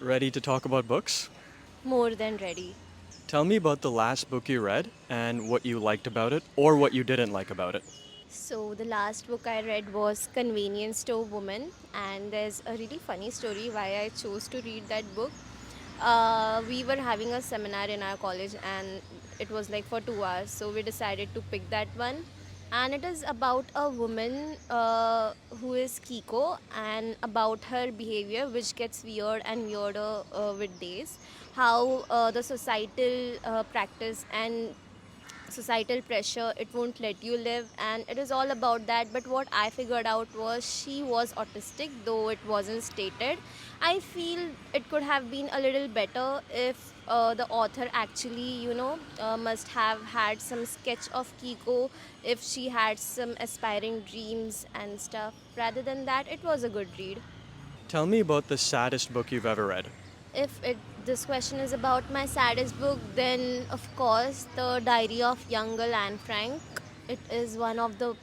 Ready to talk about books? More than ready. Tell me about the last book you read and what you liked about it or what you didn't like about it. So, the last book I read was Convenience Store Woman, and there's a really funny story why I chose to read that book. We were having a seminar in our college, and it was like for 2 hours, so we decided to pick that one. And it is about a woman who is Kiko and about her behavior, which gets weird and weirder with days. How the societal practice and societal pressure it won't let you live, and it is all about that. But what I figured out was she was autistic, though it wasn't stated. I feel it could have been a little better if the author actually must have had some sketch of Kiko, if she had some aspiring dreams and stuff. Rather than that, it was a good read. Tell me about the saddest book you've ever read. If it this question is about my saddest book, then of course the Diary of Young Girl Anne Frank. It is one of the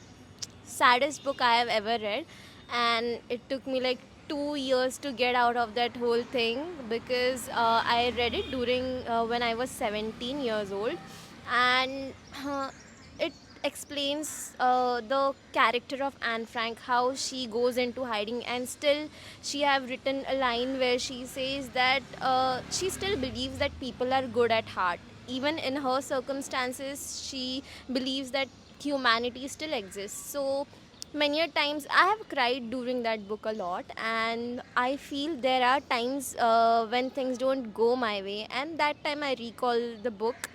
saddest book I have ever read, and it took me like 2 years to get out of that whole thing because I read it during when I was 17 years old, and it explains the character of Anne Frank, how she goes into hiding, and still she have written a line where she says that she still believes that people are good at heart. Even in her circumstances, she believes that humanity still exists. So many a times I have cried during that book a lot, and I feel there are times when things don't go my way, and that time I recall the book,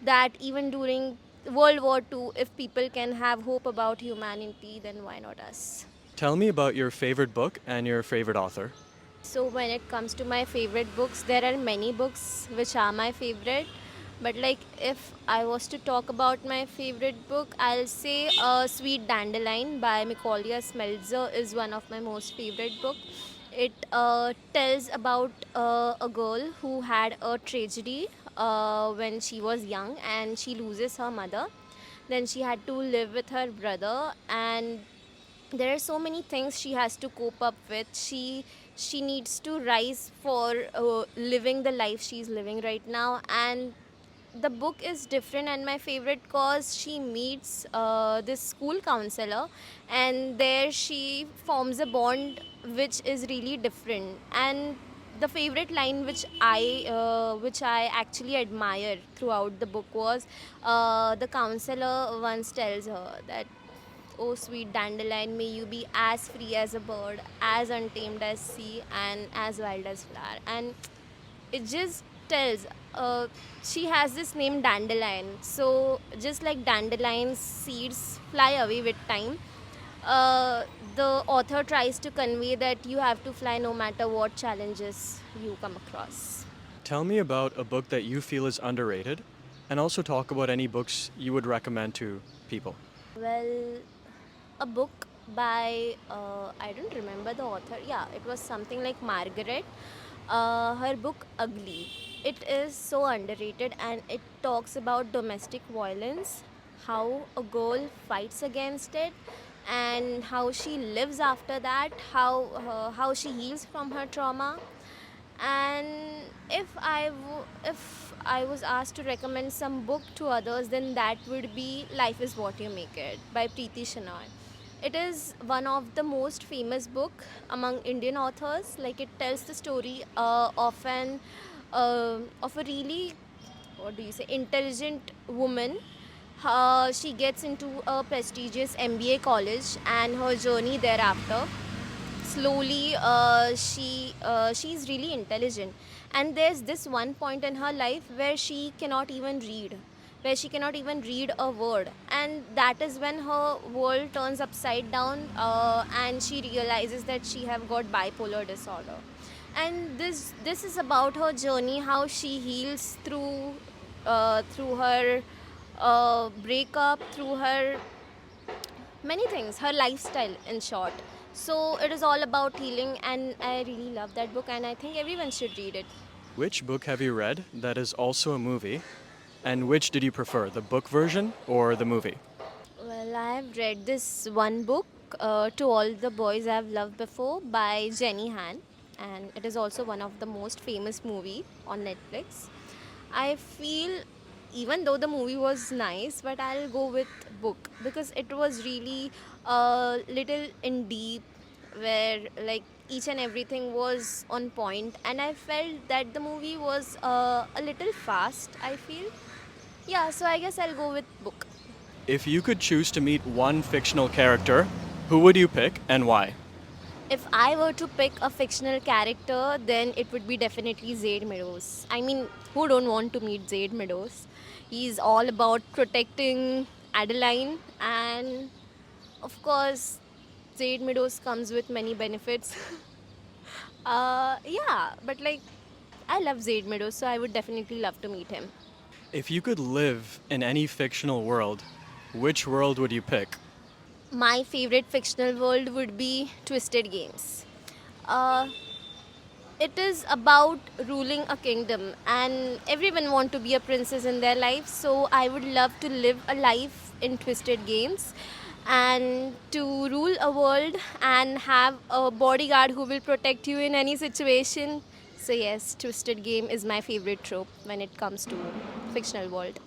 that even during World War II, if people can have hope about humanity, then why not us? Tell me about your favorite book and your favorite author. So when it comes to my favorite books, there are many books which are my favorite. But like if I was to talk about my favorite book, I'll say Sweet Dandelion by Mikolia Smeltzer is one of my most favorite book. It tells about a girl who had a tragedy when she was young, and she loses her mother. Then she had to live with her brother, and there are so many things she has to cope up with. She needs to rise for living the life she's living right now, and the book is different and my favorite cause she meets this school counselor, and there she forms a bond which is really different. And the favorite line which I actually admire throughout the book was the counselor once tells her that, "Oh, sweet dandelion, may you be as free as a bird, as untamed as sea, and as wild as flower." And it just tells, she has this name Dandelion. So, just like dandelion seeds fly away with time, the author tries to convey that you have to fly no matter what challenges you come across. Tell me about a book that you feel is underrated and also talk about any books you would recommend to people. Well, a book by I don't remember the author. Yeah, it was something like Margaret. Her book Ugly. It is so underrated, and it talks about domestic violence, how a girl fights against it, and how she lives after that, how she heals from her trauma. And if I was asked to recommend some book to others, then that would be Life Is What You Make It by Preeti Shenoy. It is one of the most famous book among Indian authors. Like, it tells the story of a really, what do you say, intelligent woman. She gets into a prestigious MBA college, and her journey thereafter. Slowly, she's really intelligent, and there's this one point in her life where she cannot even read, a word, and that is when her world turns upside down, and she realizes that she have got bipolar disorder. And this is about her journey, how she heals through her breakup, through her many things, her lifestyle in short. So it is all about healing, and I really love that book, and I think everyone should read it. Which book have you read that is also a movie? And which did you prefer, the book version or the movie? Well, I have read this one book, To All the Boys I've Loved Before by Jenny Han. and it is also one of the most famous movie on Netflix. I feel even though the movie was nice, but I'll go with book because it was really a little in deep, where like each and everything was on point, and I felt that the movie was a little fast. I feel, yeah. So I guess I'll go with book. If you could choose to meet one fictional character, who would you pick and why? If I were to pick a fictional character, then it would be definitely Zaid Meadows. I mean, who don't want to meet Zaid Meadows? He's all about protecting Adeline, and of course, Zaid Meadows comes with many benefits. Yeah, but like, I love Zaid Meadows, so I would definitely love to meet him. If you could live in any fictional world, which world would you pick? My favorite fictional world would be Twisted Games. Uh, it is about ruling a kingdom, and everyone want to be a princess in their life, so I would love to live a life in Twisted Games and to rule a world and have a bodyguard who will protect you in any situation. So yes, Twisted Game is my favorite trope when it comes to fictional world.